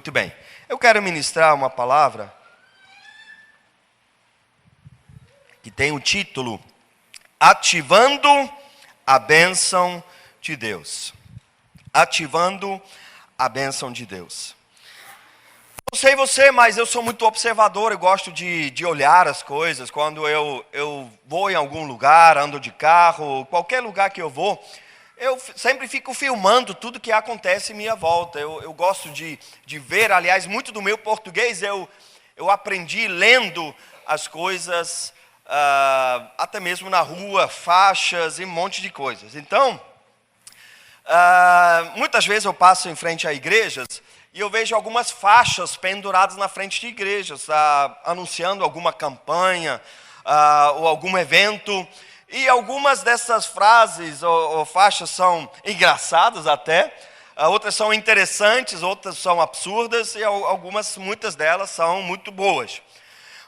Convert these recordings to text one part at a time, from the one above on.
Muito bem. Eu quero ministrar uma palavra que tem o título Ativando a Bênção de Deus. Ativando a Bênção de Deus. Não sei você, mas eu sou muito observador, eu gosto de olhar as coisas. Quando eu vou em algum lugar, ando de carro, qualquer lugar que eu vou, eu sempre fico filmando tudo que acontece em minha volta. Eu gosto de ver, aliás, muito do meu português eu aprendi lendo as coisas, até mesmo na rua, faixas e um monte de coisas. Então, muitas vezes eu passo em frente a igrejas e eu vejo algumas faixas penduradas na frente de igrejas, anunciando alguma campanha ou algum evento. E algumas dessas frases ou faixas são engraçadas até, outras são interessantes, outras são absurdas e muitas delas são muito boas.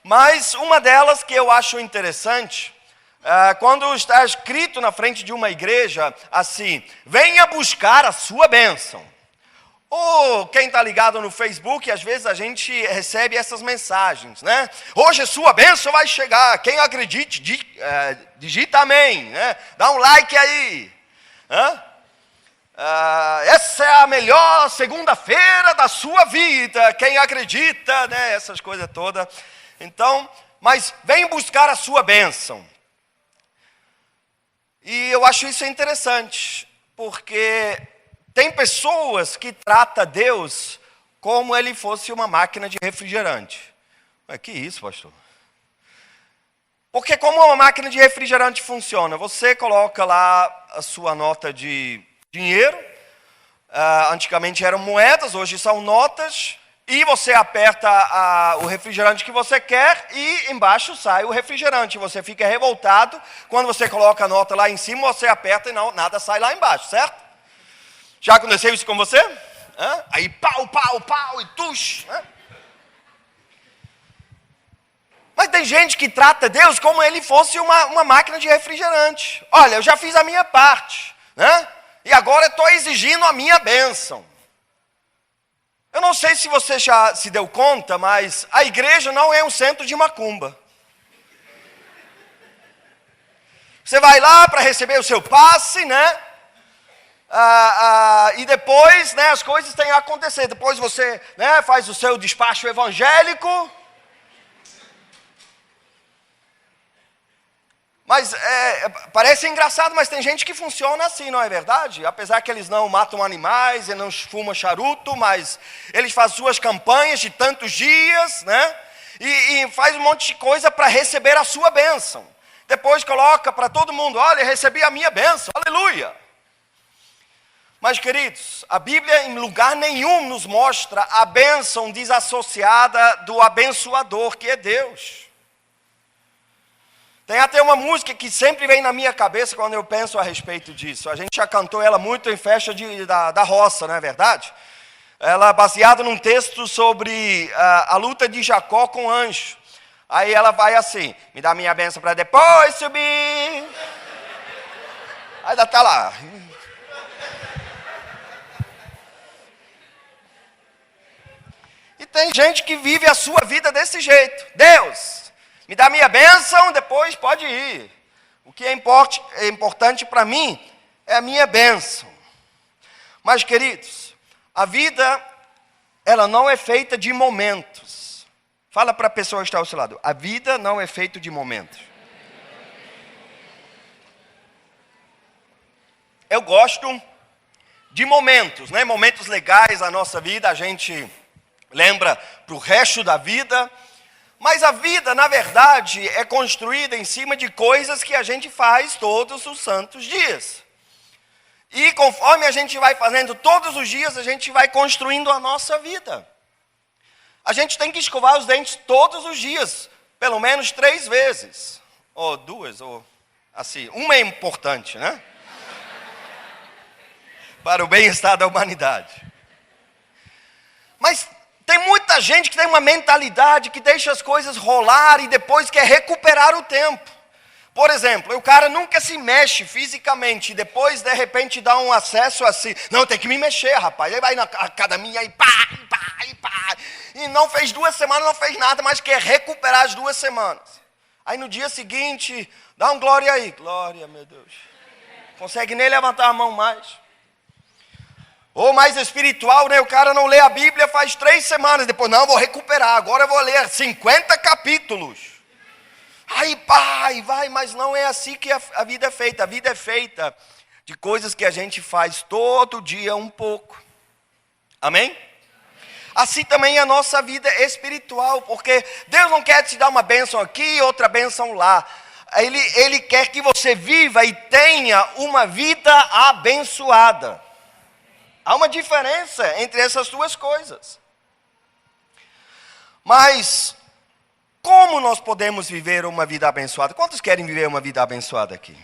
Mas uma delas que eu acho interessante, quando está escrito na frente de uma igreja assim: venha buscar a sua bênção. Ou quem está ligado no Facebook, às vezes a gente recebe essas mensagens, né? Hoje a sua bênção vai chegar, quem acredite, digita amém, né? Dá um like aí. Essa é a melhor segunda-feira da sua vida, quem acredita, né? Essas coisas todas. Então, mas vem buscar a sua bênção. E eu acho isso interessante, porque tem pessoas que tratam Deus como ele fosse uma máquina de refrigerante. Mas que isso, pastor? Porque como uma máquina de refrigerante funciona? Você coloca lá a sua nota de dinheiro, antigamente eram moedas, hoje são notas, e você aperta o refrigerante que você quer e embaixo sai o refrigerante. Você fica revoltado, quando você coloca a nota lá em cima, você aperta e nada sai lá embaixo, certo? Já aconteceu isso com você? Aí pau, e tush. Mas tem gente que trata Deus como ele fosse uma máquina de refrigerante. Olha, eu já fiz a minha parte, né? E agora estou exigindo a minha bênção. Eu não sei se você já se deu conta, mas a igreja não é um centro de macumba. Você vai lá para receber o seu passe, né? E depois, né, as coisas têm a acontecer. Depois você, né, faz o seu despacho evangélico. Mas parece engraçado, mas tem gente que funciona assim, não é verdade? Apesar que eles não matam animais, eles não fumam charuto, mas eles fazem suas campanhas de tantos dias, né? E faz um monte de coisa para receber a sua bênção. Depois coloca para todo mundo: olha, recebi a minha bênção, aleluia. Mas, queridos, a Bíblia em lugar nenhum nos mostra a bênção desassociada do abençoador, que é Deus. Tem até uma música que sempre vem na minha cabeça quando eu penso a respeito disso. A gente já cantou ela muito em festa da roça, não é verdade? Ela é baseada num texto sobre a luta de Jacó com o anjo. Aí ela vai assim: me dá minha bênção para depois subir. Aí ela está lá. E tem gente que vive a sua vida desse jeito. Deus, me dá minha bênção, depois pode ir. O que é importante para mim é a minha bênção. Mas, queridos, a vida, ela não é feita de momentos. Fala para a pessoa que está ao seu lado: a vida não é feita de momentos. Eu gosto de momentos, né? Momentos legais na nossa vida, a gente lembra para o resto da vida. Mas a vida, na verdade, é construída em cima de coisas que a gente faz todos os santos dias. E conforme a gente vai fazendo todos os dias, a gente vai construindo a nossa vida. A gente tem que escovar os dentes todos os dias, pelo menos 3 vezes. Ou 2, ou assim. Uma é importante, né? Para o bem-estar da humanidade. Mas tem muita gente que tem uma mentalidade que deixa as coisas rolar e depois quer recuperar o tempo. Por exemplo, o cara nunca se mexe fisicamente, e depois, de repente, dá um acesso assim, não, tem que me mexer, rapaz. Aí vai na academia e pá, e não fez 2 semanas, não fez nada, mas quer recuperar as 2 semanas. Aí no dia seguinte, dá um glória aí. Glória, meu Deus. Consegue nem levantar a mão mais. Ou mais espiritual, né? O cara não lê a Bíblia faz 3 semanas, depois, não, vou recuperar, agora eu vou ler 50 capítulos. Aí, pai, vai, mas não é assim que a vida é feita. A vida é feita de coisas que a gente faz todo dia um pouco. Amém? Assim também é a nossa vida espiritual, porque Deus não quer te dar uma bênção aqui e outra bênção lá. Ele quer que você viva e tenha uma vida abençoada. Há uma diferença entre essas 2 coisas. Mas como nós podemos viver uma vida abençoada? Quantos querem viver uma vida abençoada aqui?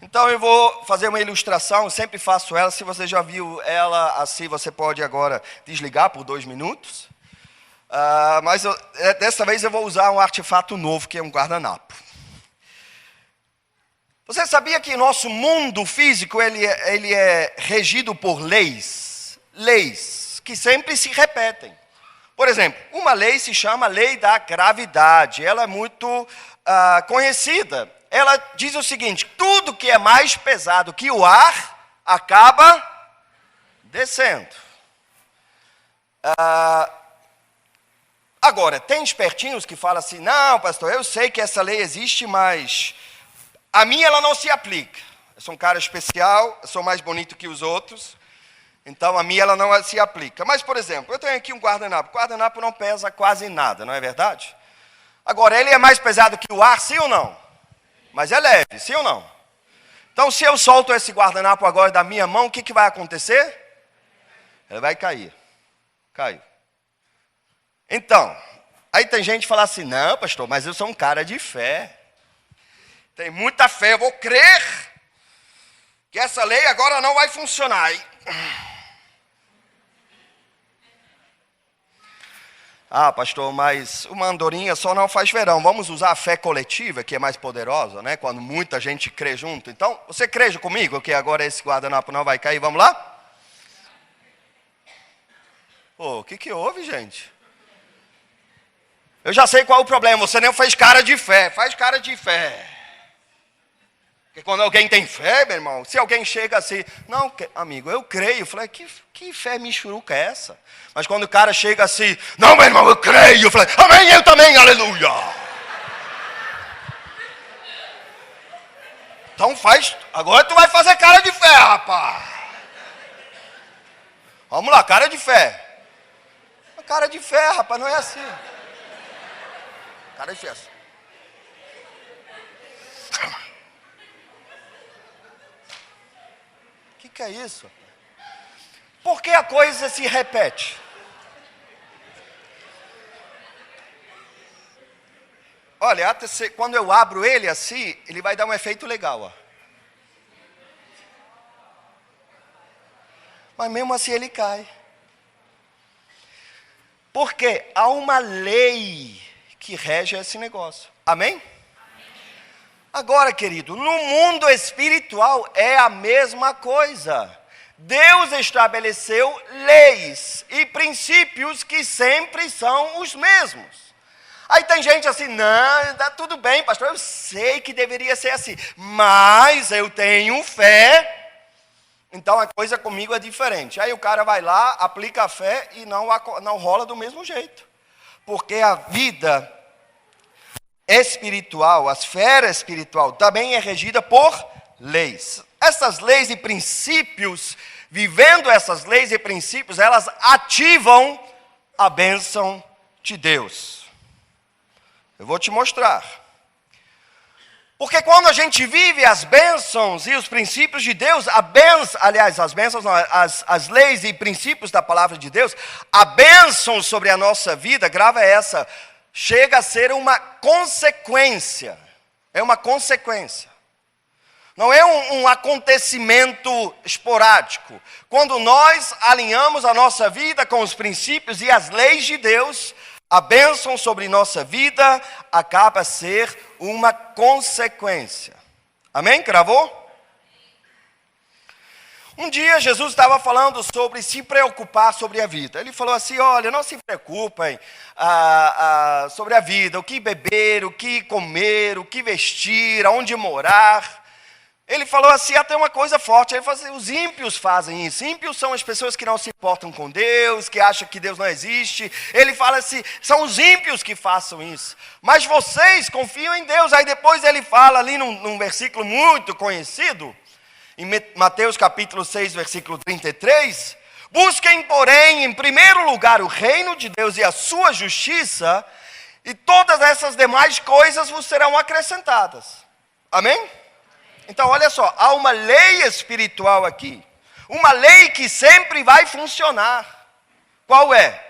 Então eu vou fazer uma ilustração, eu sempre faço ela. Se você já viu ela assim, você pode agora desligar por 2 minutos. Mas dessa vez eu vou usar um artefato novo, que é um guardanapo. Você sabia que nosso mundo físico ele é regido por leis? Leis que sempre se repetem. Por exemplo, uma lei se chama lei da gravidade. Ela é muito conhecida. Ela diz o seguinte: tudo que é mais pesado que o ar acaba descendo. Agora, tem espertinhos que falam assim: não, pastor, eu sei que essa lei existe, mas a minha ela não se aplica. Eu sou um cara especial, eu sou mais bonito que os outros, então a minha ela não se aplica. Mas, por exemplo, eu tenho aqui um guardanapo. O guardanapo não pesa quase nada, não é verdade? Agora, ele é mais pesado que o ar, sim ou não? Mas é leve, sim ou não? Então, se eu solto esse guardanapo agora da minha mão, o que vai acontecer? Ele vai cair. Caiu. Então, aí tem gente que fala assim: não, pastor, mas eu sou um cara de fé. Tem muita fé, eu vou crer que essa lei agora não vai funcionar. Ah, pastor, mas uma andorinha só não faz verão. Vamos usar a fé coletiva, que é mais poderosa, né? Quando muita gente crê junto. Então, você crê comigo que agora esse guardanapo não vai cair? Vamos lá? Pô, o que houve, gente? Eu já sei qual é o problema. Você não fez cara de fé. Faz cara de fé. Porque quando alguém tem fé, meu irmão, se alguém chega assim, não, amigo, eu creio. Eu falei, que fé michuruca é essa? Mas quando o cara chega assim, não, meu irmão, eu creio. Eu falei, amém, eu também, aleluia. Então faz, agora tu vai fazer cara de fé, rapaz. Vamos lá, cara de fé. Cara de fé, rapaz, não é assim. Cara de fé. O que é isso? Por que a coisa se repete? Olha, quando eu abro ele assim, ele vai dar um efeito legal. Ó. Mas mesmo assim ele cai. Porque há uma lei que rege esse negócio. Amém? Agora, querido, no mundo espiritual é a mesma coisa. Deus estabeleceu leis e princípios que sempre são os mesmos. Aí tem gente assim, não, dá tudo bem, pastor, eu sei que deveria ser assim, mas eu tenho fé, então a coisa comigo é diferente. Aí o cara vai lá, aplica a fé e não rola do mesmo jeito. Porque a vida espiritual, a esfera espiritual, também é regida por leis. Essas leis e princípios, vivendo essas leis e princípios, elas ativam a bênção de Deus. Eu vou te mostrar. Porque quando a gente vive as bênçãos e os princípios de Deus, as bênçãos não, as leis e princípios da palavra de Deus, a bênção sobre a nossa vida, grava essa, chega a ser uma consequência. É uma consequência. Não é um acontecimento esporádico. Quando nós alinhamos a nossa vida com os princípios e as leis de Deus, A bênção sobre nossa vida acaba a ser uma consequência. Amém? Gravou? Um dia Jesus estava falando sobre se preocupar sobre a vida. Ele falou assim, olha, não se preocupem sobre a vida, o que beber, o que comer, o que vestir, aonde morar. Ele falou assim, até uma coisa forte, ele falou assim, os ímpios fazem isso. Ímpios são as pessoas que não se importam com Deus, que acham que Deus não existe. Ele fala assim, são os ímpios que façam isso. Mas vocês confiam em Deus. Aí depois ele fala ali num versículo muito conhecido, em Mateus capítulo 6, versículo 33, busquem, porém, em primeiro lugar o reino de Deus e a sua justiça, e todas essas demais coisas vos serão acrescentadas. Amém? Então, olha só, há uma lei espiritual aqui. Uma lei que sempre vai funcionar. Qual é?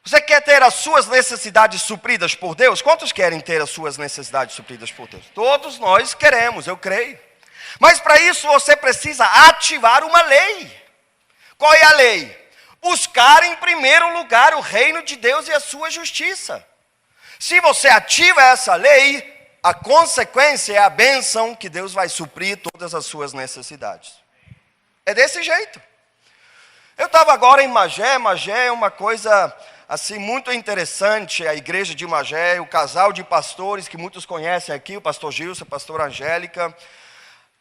Você quer ter as suas necessidades supridas por Deus? Quantos querem ter as suas necessidades supridas por Deus? Todos nós queremos, eu creio. Mas para isso você precisa ativar uma lei. Qual é a lei? Buscar em primeiro lugar o reino de Deus e a sua justiça. Se você ativa essa lei, a consequência é a bênção que Deus vai suprir todas as suas necessidades. É desse jeito. Eu estava agora em Magé. Magé é uma coisa assim muito interessante, a igreja de Magé, o casal de pastores que muitos conhecem aqui, o pastor Gilson, a pastora Angélica.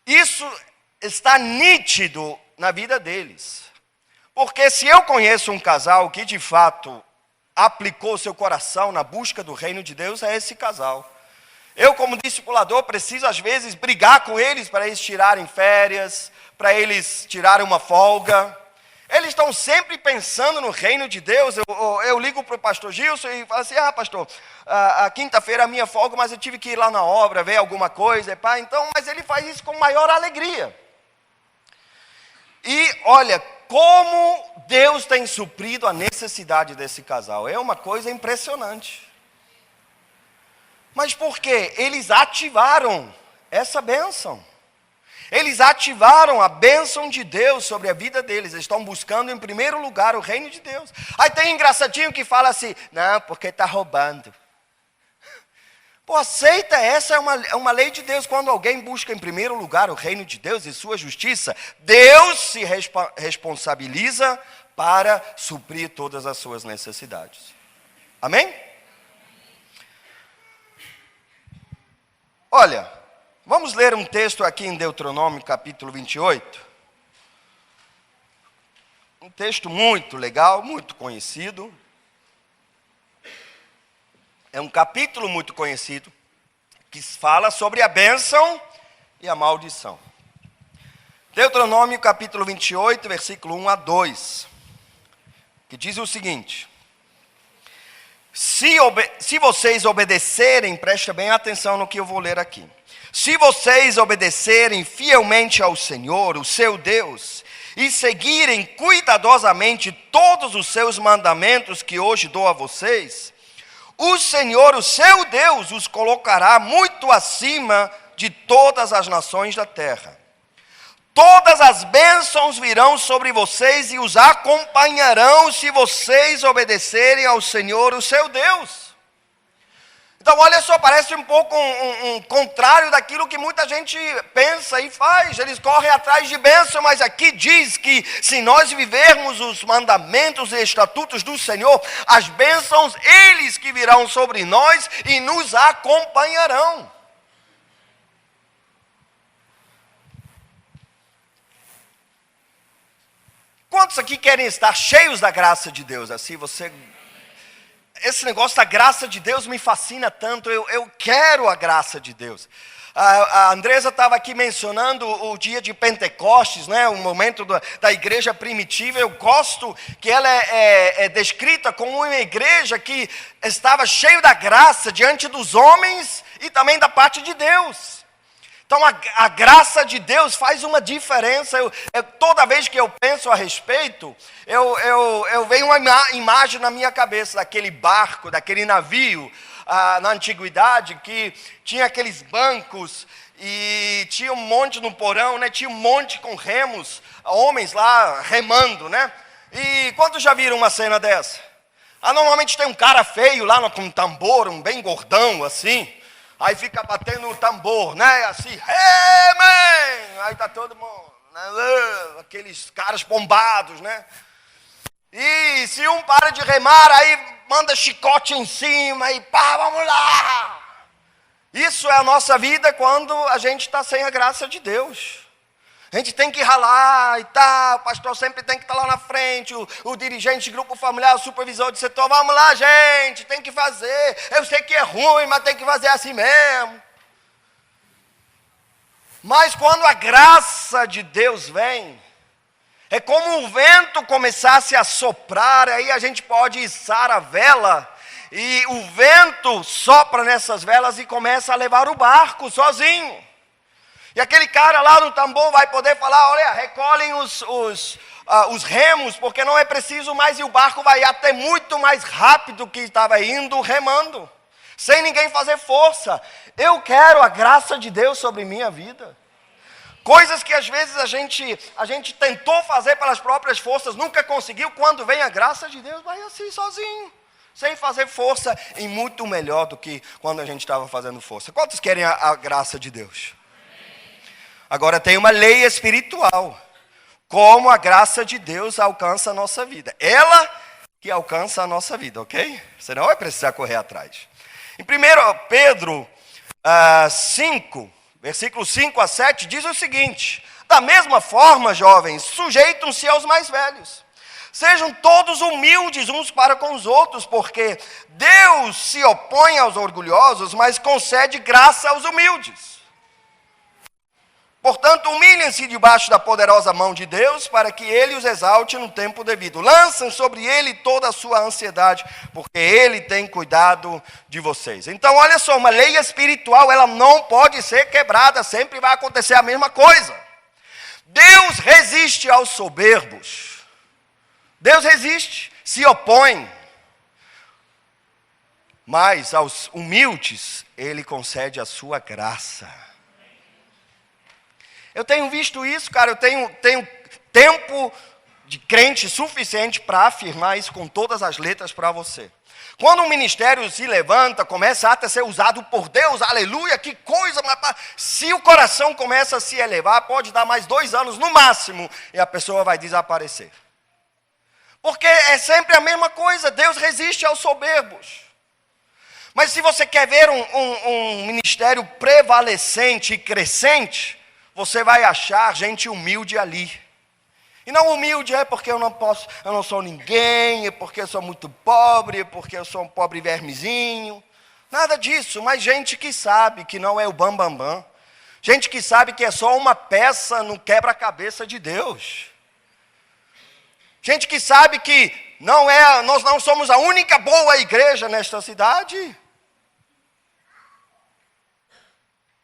Isso está nítido na vida deles. Porque se eu conheço um casal que de fato aplicou seu coração na busca do reino de Deus, é esse casal. Eu, como discipulador, preciso às vezes brigar com eles para eles tirarem férias, para eles tirarem uma folga. Eles estão sempre pensando no reino de Deus. Eu ligo para o pastor Gilson e falo assim, pastor, a quinta-feira é a minha folga, mas eu tive que ir lá na obra, ver alguma coisa. Então, mas ele faz isso com maior alegria. E olha, como Deus tem suprido a necessidade desse casal. É uma coisa impressionante. Mas por quê? Eles ativaram essa bênção. Eles ativaram a bênção de Deus sobre a vida deles. Eles estão buscando em primeiro lugar o reino de Deus. Aí tem engraçadinho que fala assim, não, porque está roubando. Pô, aceita, essa é uma lei de Deus. Quando alguém busca em primeiro lugar o reino de Deus e sua justiça, Deus se responsabiliza para suprir todas as suas necessidades. Amém? Olha, vamos ler um texto aqui em Deuteronômio, capítulo 28. Um texto muito legal, muito conhecido. É um capítulo muito conhecido, que fala sobre a bênção e a maldição. Deuteronômio, capítulo 28, versículo 1 a 2. Que diz o seguinte. Se vocês obedecerem, presta bem atenção no que eu vou ler aqui. Se vocês obedecerem fielmente ao Senhor, o seu Deus, e seguirem cuidadosamente todos os seus mandamentos que hoje dou a vocês, o Senhor, o seu Deus, os colocará muito acima de todas as nações da terra. Todas as bênçãos virão sobre vocês e os acompanharão se vocês obedecerem ao Senhor, o seu Deus. Então, olha só, parece um pouco um contrário daquilo que muita gente pensa e faz. Eles correm atrás de bênção, mas aqui diz que se nós vivermos os mandamentos e estatutos do Senhor, as bênçãos, eles que virão sobre nós e nos acompanharão. Quantos aqui querem estar cheios da graça de Deus? Assim, esse negócio da graça de Deus me fascina tanto, eu quero a graça de Deus. A Andresa estava aqui mencionando o dia de Pentecostes, né? O momento da igreja primitiva. Eu gosto que ela é descrita como uma igreja que estava cheia da graça diante dos homens e também da parte de Deus. Então a graça de Deus faz uma diferença. Toda vez que eu penso a respeito, eu venho uma imagem na minha cabeça daquele barco, daquele navio na antiguidade, que tinha aqueles bancos e tinha um monte no porão, né? Tinha um monte com remos, homens lá remando, né? E quantos já viram uma cena dessa? Normalmente tem um cara feio lá com um tambor, um bem gordão assim. Aí fica batendo o tambor, né? Assim, hey, man! Aí tá todo mundo, né? Aqueles caras bombados, né? E se um para de remar, aí manda chicote em cima e pá, vamos lá! Isso é a nossa vida quando a gente está sem a graça de Deus. A gente tem que ralar e tal, o pastor sempre tem que estar lá na frente, o dirigente de grupo familiar, o supervisor de setor, vamos lá gente, tem que fazer, eu sei que é ruim, mas tem que fazer assim mesmo. Mas quando a graça de Deus vem, é como o vento começasse a soprar, aí a gente pode içar a vela, e o vento sopra nessas velas e começa a levar o barco sozinho. E aquele cara lá no tambor vai poder falar, olha, recolhem os remos, porque não é preciso mais, e o barco vai até muito mais rápido que estava indo remando, sem ninguém fazer força. Eu quero a graça de Deus sobre minha vida. Coisas que às vezes a gente tentou fazer pelas próprias forças, nunca conseguiu, quando vem a graça de Deus, vai assim sozinho, sem fazer força, e muito melhor do que quando a gente estava fazendo força. Quantos querem a graça de Deus? Agora tem uma lei espiritual, como a graça de Deus alcança a nossa vida. Ela que alcança a nossa vida, ok? Você não vai precisar correr atrás. Em 1 Pedro 5, versículos 5 a 7, diz o seguinte: da mesma forma, jovens, sujeitam-se aos mais velhos. Sejam todos humildes uns para com os outros, porque Deus se opõe aos orgulhosos, mas concede graça aos humildes. Portanto, humilhem-se debaixo da poderosa mão de Deus, para que Ele os exalte no tempo devido. Lancem sobre Ele toda a sua ansiedade, porque Ele tem cuidado de vocês. Então, olha só, uma lei espiritual, ela não pode ser quebrada, sempre vai acontecer a mesma coisa. Deus resiste aos soberbos. Deus resiste, se opõe. Mas aos humildes, Ele concede a sua graça. Eu tenho visto isso, cara, eu tenho tempo de crente suficiente para afirmar isso com todas as letras para você. Quando um ministério se levanta, começa a ser usado por Deus, aleluia, que coisa, mas se o coração começa a se elevar, pode dar mais 2 anos no máximo, e a pessoa vai desaparecer. Porque é sempre a mesma coisa, Deus resiste aos soberbos. Mas se você quer ver um ministério prevalecente e crescente, você vai achar gente humilde ali. E não humilde é porque eu não sou ninguém, é porque eu sou muito pobre, é porque eu sou um pobre vermezinho. Nada disso, mas gente que sabe que não é o bambambam. Gente que sabe que é só uma peça no quebra-cabeça de Deus. Gente que sabe que nós não somos a única boa igreja nesta cidade.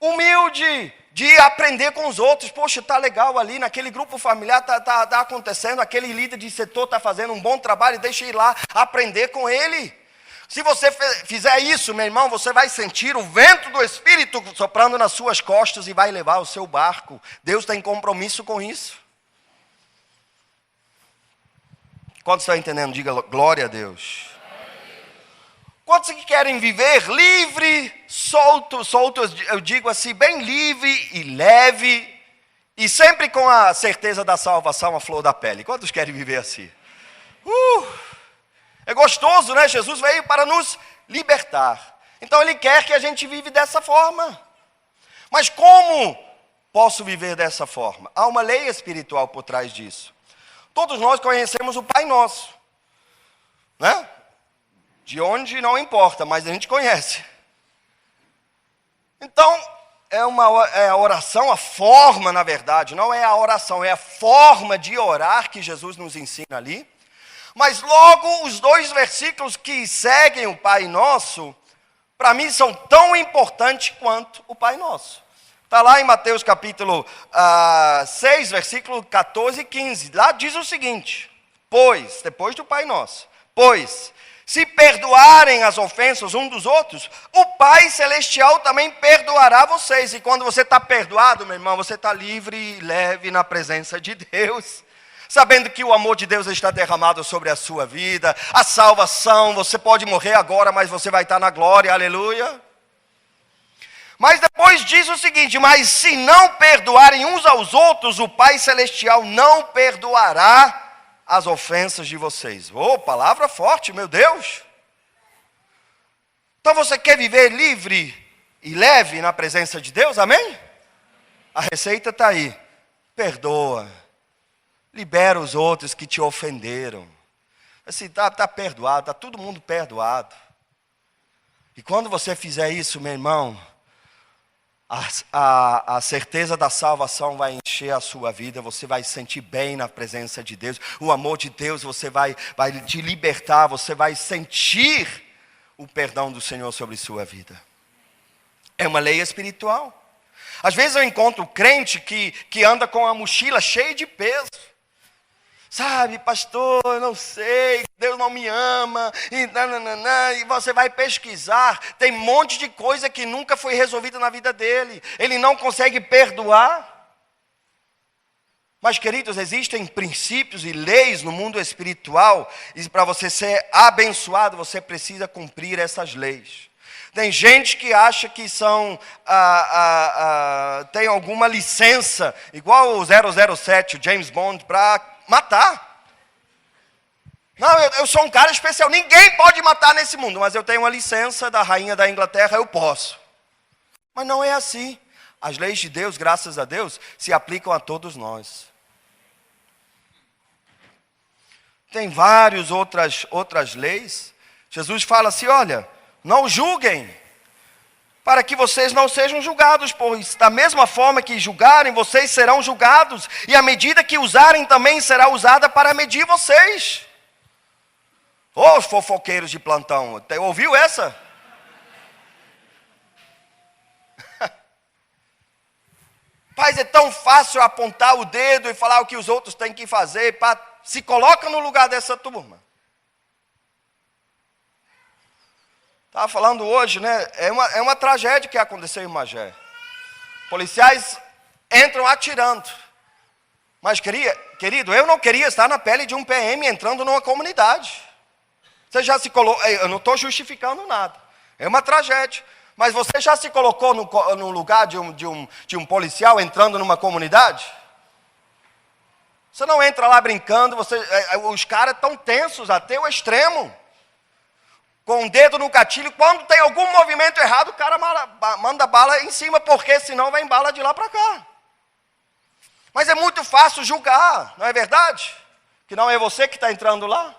Humilde de aprender com os outros. Poxa, está legal ali, naquele grupo familiar está acontecendo, aquele líder de setor está fazendo um bom trabalho, deixa eu ir lá aprender com ele. Se você fizer isso, meu irmão, você vai sentir o vento do Espírito soprando nas suas costas e vai levar o seu barco. Deus tem compromisso com isso. Quantos estão entendendo? Diga glória a Deus. Quantos que querem viver livre, solto, eu digo assim, bem livre e leve, e sempre com a certeza da salvação à flor da pele? Quantos querem viver assim? É gostoso, né? Jesus veio para nos libertar. Então Ele quer que a gente vive dessa forma. Mas como posso viver dessa forma? Há uma lei espiritual por trás disso. Todos nós conhecemos o Pai Nosso, né? De onde não importa, mas a gente conhece. Então, é a oração, a forma, na verdade, não é a oração, é a forma de orar que Jesus nos ensina ali. Mas logo os 2 versículos que seguem o Pai Nosso, para mim são tão importantes quanto o Pai Nosso. Está lá em Mateus capítulo 6, versículo 14 e 15. Lá diz o seguinte: pois, depois do Pai Nosso, pois, se perdoarem as ofensas uns dos outros, o Pai Celestial também perdoará vocês. E quando você está perdoado, meu irmão, você está livre e leve na presença de Deus. sabendo que o amor de Deus está derramado sobre a sua vida, a salvação, você pode morrer agora, mas você vai estar na glória, aleluia. Mas depois diz o seguinte: mas se não perdoarem uns aos outros, o Pai Celestial não perdoará as ofensas de vocês. Oh, palavra forte, meu Deus. Então você quer viver livre e leve na presença de Deus, amém? A receita está aí. Perdoa. Libera os outros que te ofenderam. Assim, está perdoado, está todo mundo perdoado. E quando você fizer isso, meu irmão, a certeza da salvação vai encher a sua vida, você vai se sentir bem na presença de Deus, o amor de Deus vai te libertar, você vai sentir o perdão do Senhor sobre sua vida. É uma lei espiritual. Às vezes eu encontro crente que anda com a mochila cheia de peso. Sabe, pastor, eu não sei, Deus não me ama, e você vai pesquisar, tem um monte de coisa que nunca foi resolvida na vida dele, ele não consegue perdoar. Mas, queridos, existem princípios e leis no mundo espiritual, e para você ser abençoado, você precisa cumprir essas leis. Tem gente que acha que tem alguma licença, igual o 007, o James Bond, para matar. Não, eu sou um cara especial, ninguém pode matar nesse mundo, mas eu tenho uma licença da rainha da Inglaterra, eu posso. Mas não é assim. As leis de Deus, graças a Deus, se aplicam a todos nós. Tem várias outras leis. Jesus fala assim, olha, não julguem, para que vocês não sejam julgados, pois da mesma forma que julgarem, vocês serão julgados, e a medida que usarem também será usada para medir vocês. Ô, fofoqueiros de plantão, ouviu essa? Paz, é tão fácil apontar o dedo e falar o que os outros têm que fazer, se coloca no lugar dessa turma. Estava falando hoje, né? É uma tragédia que aconteceu em Magé. Policiais entram atirando. Mas, querido, eu não queria estar na pele de um PM entrando numa comunidade. Você já se colocou... Eu não estou justificando nada. É uma tragédia. Mas você já se colocou no lugar de um policial entrando numa comunidade? Você não entra lá brincando, os caras estão tensos até o extremo. Com o dedo no gatilho, quando tem algum movimento errado, o cara manda bala em cima, porque senão vem bala de lá para cá. Mas é muito fácil julgar, não é verdade? Que não é você que está entrando lá.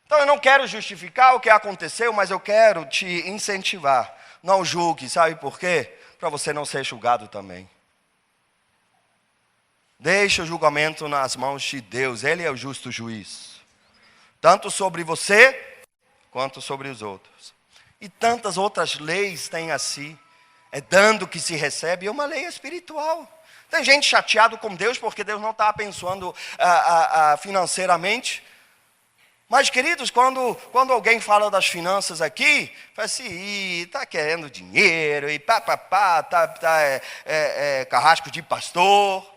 Então eu não quero justificar o que aconteceu, mas eu quero te incentivar. Não julgue, sabe por quê? Para você não ser julgado também. Deixa o julgamento nas mãos de Deus, Ele é o justo juiz. Tanto sobre você, quanto sobre os outros. E tantas outras leis tem assim. É dando que se recebe, é uma lei espiritual. Tem gente chateado com Deus, porque Deus não está abençoando financeiramente. Mas, queridos, quando alguém fala das finanças aqui, fala assim, está querendo dinheiro, e carrasco de pastor.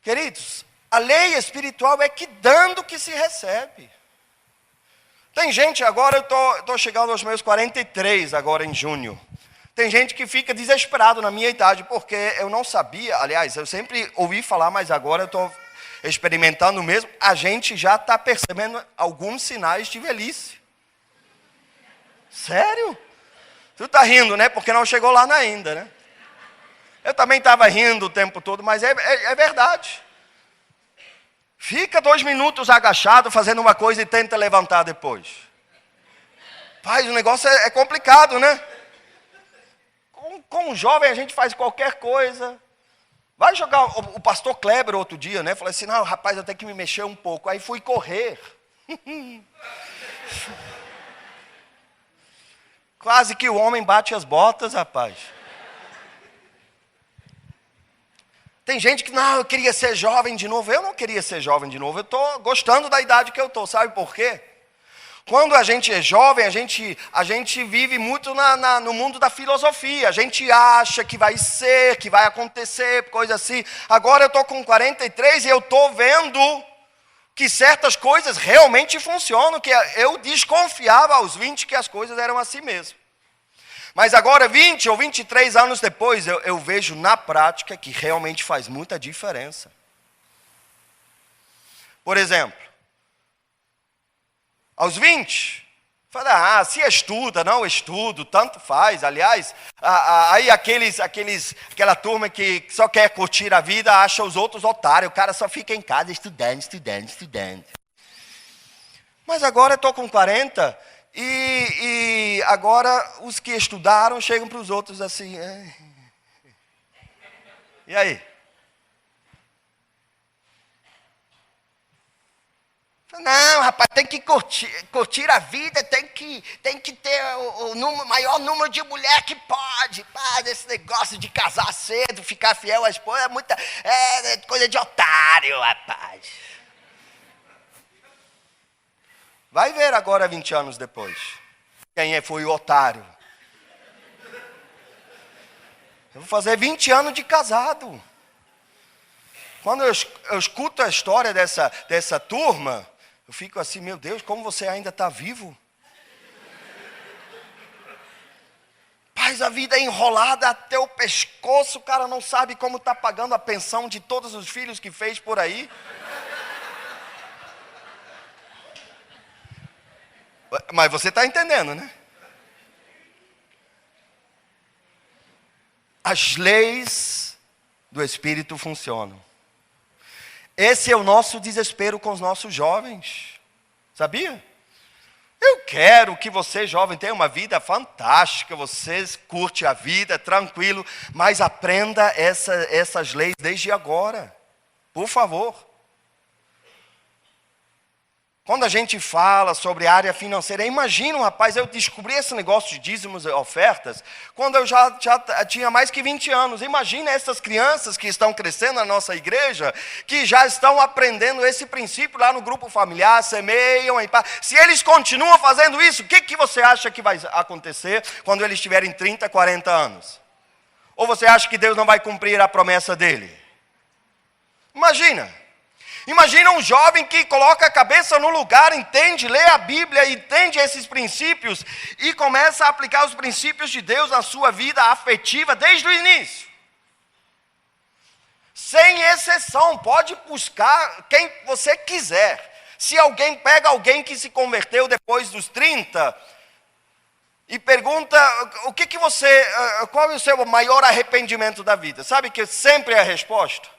Queridos, a lei espiritual é que dando que se recebe. Tem gente, agora eu estou chegando aos meus 43, agora em junho. Tem gente que fica desesperado na minha idade, porque eu não sabia, aliás, eu sempre ouvi falar, mas agora eu estou experimentando mesmo, a gente já está percebendo alguns sinais de velhice. Sério? Tu está rindo, né? Porque não chegou lá ainda, né? Eu também estava rindo o tempo todo, mas é verdade. Fica 2 minutos agachado fazendo uma coisa e tenta levantar depois. Pai, o negócio é complicado, né? Com um jovem a gente faz qualquer coisa. Vai jogar, o pastor Kleber outro dia, né? Falei assim, não, rapaz, eu tenho que me mexer um pouco. Aí fui correr. Quase que o homem bate as botas, rapaz. Tem gente que, não, eu queria ser jovem de novo. Eu não queria ser jovem de novo. Eu estou gostando da idade que eu estou. Sabe por quê? quando a gente é jovem, a gente vive muito no mundo da filosofia. A gente acha que vai ser, que vai acontecer, coisa assim. Agora eu estou com 43 e eu estou vendo que certas coisas realmente funcionam, que eu desconfiava aos 20 que as coisas eram assim mesmo. Mas agora, 20 ou 23 anos depois, eu vejo na prática que realmente faz muita diferença. Por exemplo, aos 20, fala, se estuda, não estudo, tanto faz. Aliás, aí aquela turma que só quer curtir a vida, acha os outros otários. O cara só fica em casa estudando. Mas agora eu estou com 40 e agora os que estudaram chegam para os outros assim. E aí? Não, rapaz, tem que curtir a vida, tem que ter o maior número de mulher que pode. Pá, esse negócio de casar cedo, ficar fiel à esposa, é coisa de otário, rapaz. Vai ver agora, 20 anos depois, quem foi o otário. Eu vou fazer 20 anos de casado. Quando eu escuto a história dessa turma, eu fico assim, meu Deus, como você ainda está vivo? Paz, a vida é enrolada até o pescoço, o cara não sabe como está pagando a pensão de todos os filhos que fez por aí. Mas você está entendendo, né? As leis do Espírito funcionam. Esse é o nosso desespero com os nossos jovens. Sabia? Eu quero que você, jovem, tenha uma vida fantástica. Você curte a vida, tranquilo. Mas aprenda essas leis desde agora. Por favor. Quando a gente fala sobre a área financeira, imagina, rapaz, eu descobri esse negócio de dízimos e ofertas quando eu já tinha mais que 20 anos. Imagina essas crianças que estão crescendo na nossa igreja, que já estão aprendendo esse princípio lá no grupo familiar, semeiam. Se eles continuam fazendo isso, o que você acha que vai acontecer quando eles tiverem 30, 40 anos? Ou você acha que Deus não vai cumprir a promessa dele? Imagina um jovem que coloca a cabeça no lugar, entende, lê a Bíblia, entende esses princípios e começa a aplicar os princípios de Deus na sua vida afetiva desde o início. Sem exceção, pode buscar quem você quiser. Se alguém pega alguém que se converteu depois dos 30 e pergunta qual é o seu maior arrependimento da vida? Sabe que sempre é a resposta?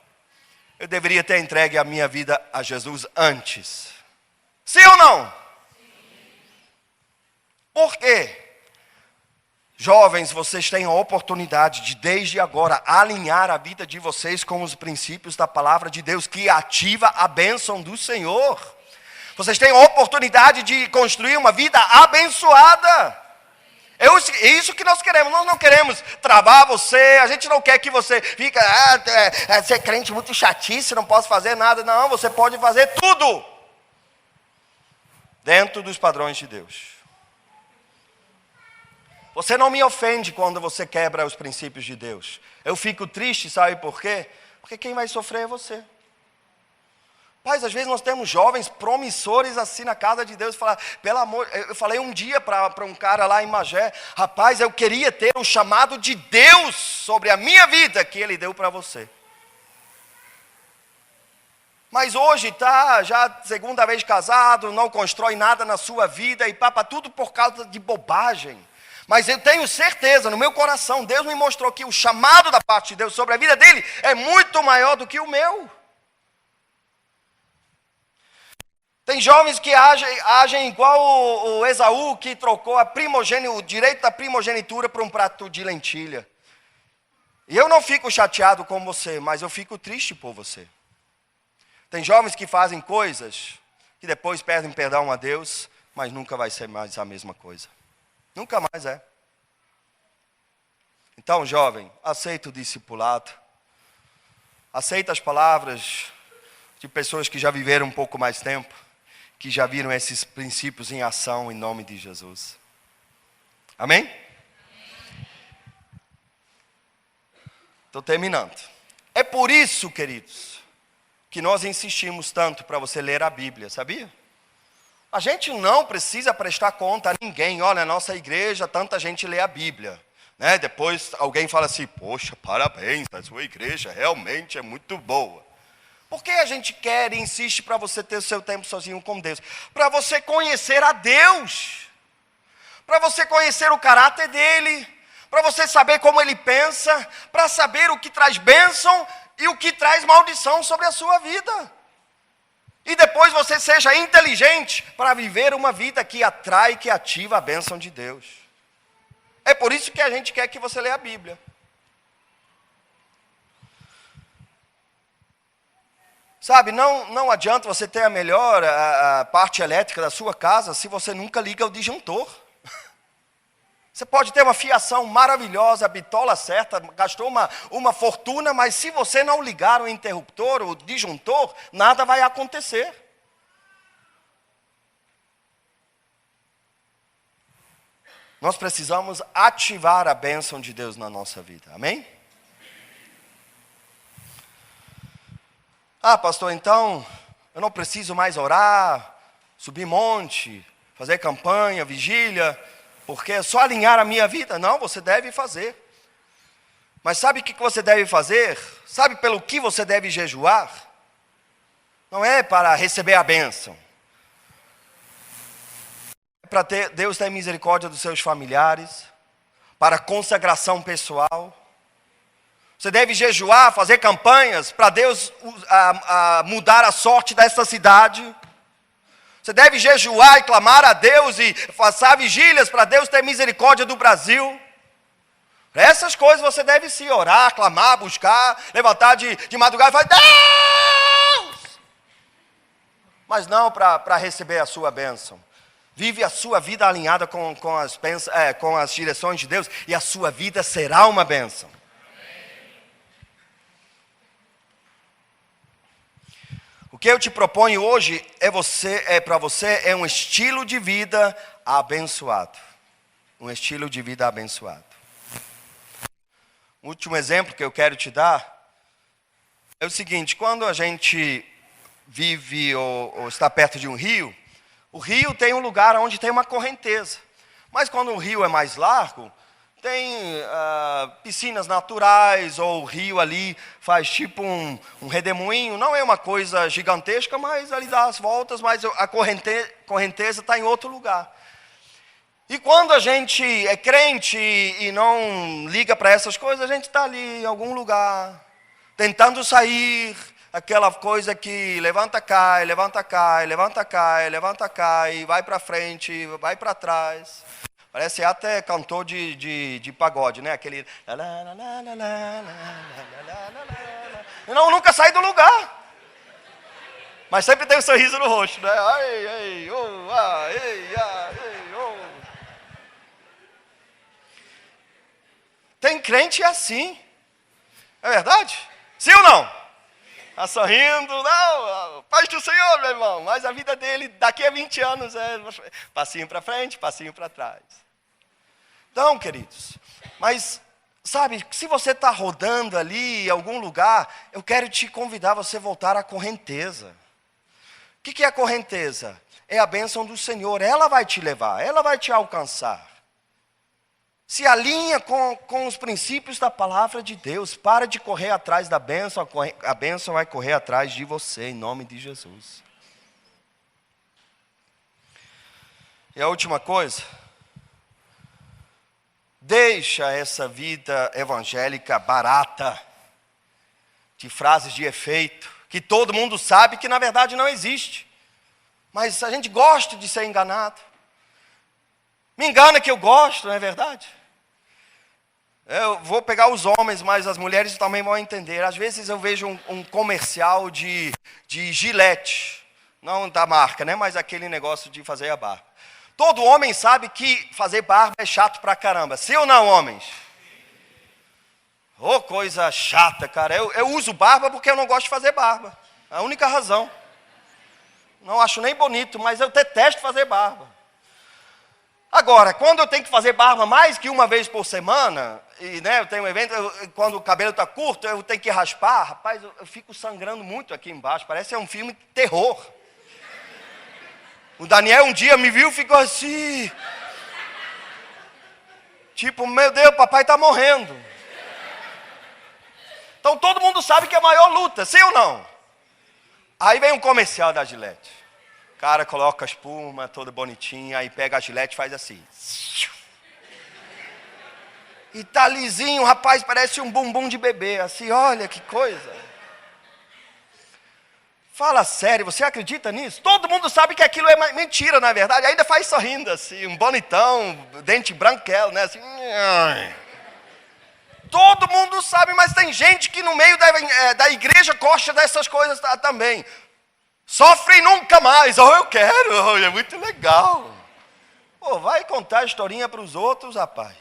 Eu deveria ter entregue a minha vida a Jesus antes. Sim ou não? Sim. Por quê? Jovens, vocês têm a oportunidade de, desde agora, alinhar a vida de vocês com os princípios da palavra de Deus, que ativa a bênção do Senhor. Vocês têm a oportunidade de construir uma vida abençoada. É isso que nós queremos. Nós não queremos travar você. A gente não quer que você fique, você é crente muito chatice, não posso fazer nada. Não, você pode fazer tudo dentro dos padrões de Deus. Você não me ofende quando você quebra os princípios de Deus. Eu fico triste, sabe por quê? Porque quem vai sofrer é você. Pais, às vezes nós temos jovens promissores assim na casa de Deus. Pelo amor, eu falei um dia para um cara lá em Magé, rapaz, eu queria ter o chamado de Deus sobre a minha vida que Ele deu para você. Mas hoje está já segunda vez casado, não constrói nada na sua vida e tudo por causa de bobagem. Mas eu tenho certeza, no meu coração, Deus me mostrou que o chamado da parte de Deus sobre a vida dele é muito maior do que o meu. Tem jovens que agem igual o Esaú, que trocou o direito da primogenitura por um prato de lentilha. E eu não fico chateado com você, mas eu fico triste por você. Tem jovens que fazem coisas que depois pedem perdão a Deus, mas nunca vai ser mais a mesma coisa. Nunca mais é. Então, jovem, aceita o discipulado. Aceita as palavras de pessoas que já viveram um pouco mais tempo, que já viram esses princípios em ação em nome de Jesus. Amém? Estou terminando. É por isso, queridos, que nós insistimos tanto para você ler a Bíblia, sabia? A gente não precisa prestar conta a ninguém. Olha, na nossa igreja, tanta gente lê a Bíblia. Né? Depois alguém fala assim, poxa, parabéns, a sua igreja realmente é muito boa. Por que a gente quer e insiste para você ter o seu tempo sozinho com Deus? Para você conhecer a Deus. Para você conhecer o caráter dEle. Para você saber como Ele pensa. Para saber o que traz bênção e o que traz maldição sobre a sua vida. E depois você seja inteligente para viver uma vida que atrai, que ativa a bênção de Deus. É por isso que a gente quer que você leia a Bíblia. Sabe, não adianta você ter a melhor a parte elétrica da sua casa se você nunca liga o disjuntor. Você pode ter uma fiação maravilhosa, a bitola certa, gastou uma fortuna, mas se você não ligar o interruptor, o disjuntor, nada vai acontecer. Nós precisamos ativar a bênção de Deus na nossa vida, amém? Ah, pastor, então eu não preciso mais orar, subir monte, fazer campanha, vigília, porque é só alinhar a minha vida. Não, você deve fazer. Mas sabe o que você deve fazer? Sabe pelo que você deve jejuar? Não é para receber a bênção. É para Deus ter misericórdia dos seus familiares, para consagração pessoal. Você deve jejuar, fazer campanhas para Deus mudar a sorte dessa cidade. Você deve jejuar e clamar a Deus e passar vigílias para Deus ter misericórdia do Brasil. Para essas coisas você deve se orar, clamar, buscar, levantar de madrugada e falar, Deus! Mas não para receber a sua bênção. Vive a sua vida alinhada com as direções de Deus e a sua vida será uma bênção. O que eu te proponho hoje para você é um estilo de vida abençoado. Um estilo de vida abençoado. O último exemplo que eu quero te dar é o seguinte: quando a gente vive ou está perto de um rio, o rio tem um lugar onde tem uma correnteza. Mas quando o rio é mais largo, tem piscinas naturais, ou o rio ali faz tipo um redemoinho. Não é uma coisa gigantesca, mas ali dá as voltas, mas a correnteza está em outro lugar. E quando a gente é crente e não liga para essas coisas, a gente está ali em algum lugar, tentando sair, aquela coisa que levanta, cai, levanta, cai, levanta, cai, levanta, cai, vai para frente, vai para trás. Parece até cantor de pagode, né? Aquele... Não, nunca sai do lugar. Mas sempre tem um sorriso no rosto, né? Ai, ai, oh, ai, ai, oh. Tem crente assim. É verdade? Sim ou não? Está sorrindo, não, paz do Senhor, meu irmão. Mas a vida dele, daqui a 20 anos, é passinho para frente, passinho para trás. Então, queridos, mas, sabe, se você está rodando ali em algum lugar, eu quero te convidar a você voltar à correnteza. O que é a correnteza? É a bênção do Senhor, ela vai te levar, ela vai te alcançar. Se alinha com os princípios da palavra de Deus. Para de correr atrás da bênção. A bênção vai correr atrás de você, em nome de Jesus. E a última coisa. Deixa essa vida evangélica barata, de frases de efeito, que todo mundo sabe que na verdade não existe. Mas a gente gosta de ser enganado. Me engana que eu gosto, não é verdade? Eu vou pegar os homens, mas as mulheres também vão entender. Às vezes eu vejo um comercial de Gillette, não da marca, né? Mas aquele negócio de fazer a barba. Todo homem sabe que fazer barba é chato pra caramba. Sim ou não, homens? Oh, coisa chata, cara. Eu uso barba porque eu não gosto de fazer barba. É a única razão. Não acho nem bonito, mas eu detesto fazer barba. Agora, quando eu tenho que fazer barba mais que uma vez por semana, e né, eu tenho um evento, quando o cabelo está curto, eu tenho que raspar, rapaz, eu fico sangrando muito aqui embaixo, parece um filme de terror. O Daniel um dia me viu e ficou assim, tipo, meu Deus, papai está morrendo. Então todo mundo sabe que é a maior luta, sim ou não? Aí vem um comercial da Gillette. O cara coloca a espuma toda bonitinha, aí pega a Gillette e faz assim. E tá lisinho, rapaz, parece um bumbum de bebê, assim, olha que coisa. Fala sério, você acredita nisso? Todo mundo sabe que aquilo é mentira, na verdade, ainda faz sorrindo assim, um bonitão, dente branquelo, né, assim. Todo mundo sabe, mas tem gente que no meio da igreja gosta dessas coisas também. Sofre nunca mais, eu quero, é muito legal. Pô, vai contar a historinha para os outros, rapaz.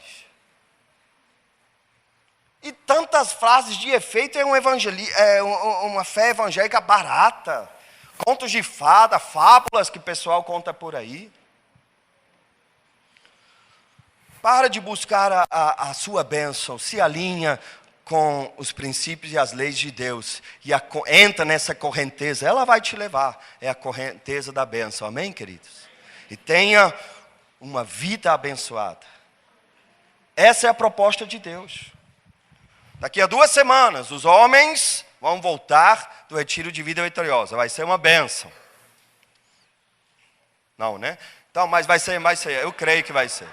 E tantas frases de efeito é uma fé evangélica barata. Contos de fada, fábulas que o pessoal conta por aí. Para de buscar a sua bênção, se alinha com os princípios e as leis de Deus. E entra nessa correnteza, ela vai te levar. É a correnteza da bênção, amém, queridos? E tenha uma vida abençoada. Essa é a proposta de Deus. Daqui a 2 semanas, os homens vão voltar do retiro de vida vitoriosa. Vai ser uma bênção. Não, né? Então, mas vai ser, eu creio que vai ser.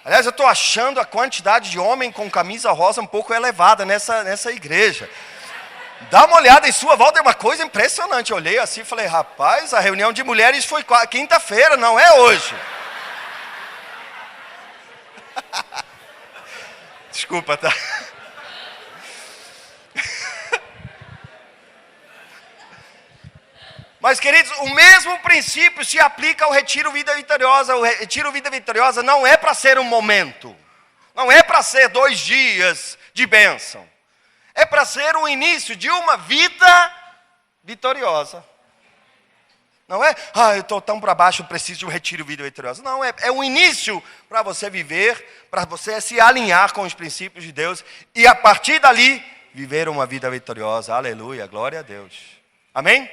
Aliás, eu estou achando a quantidade de homem com camisa rosa um pouco elevada nessa igreja. Dá uma olhada em sua volta, é uma coisa impressionante. Eu olhei assim e falei, rapaz, a reunião de mulheres foi quinta-feira, não é hoje. Desculpa, tá? Mas, queridos, o mesmo princípio se aplica ao Retiro Vida Vitoriosa. O Retiro Vida Vitoriosa não é para ser um momento. Não é para ser 2 dias de bênção. É para ser o início de uma vida vitoriosa. Não é, eu estou tão para baixo, eu preciso de um Retiro Vida Vitoriosa. Não, é o início para você viver, para você se alinhar com os princípios de Deus. E a partir dali, viver uma vida vitoriosa. Aleluia, glória a Deus. Amém?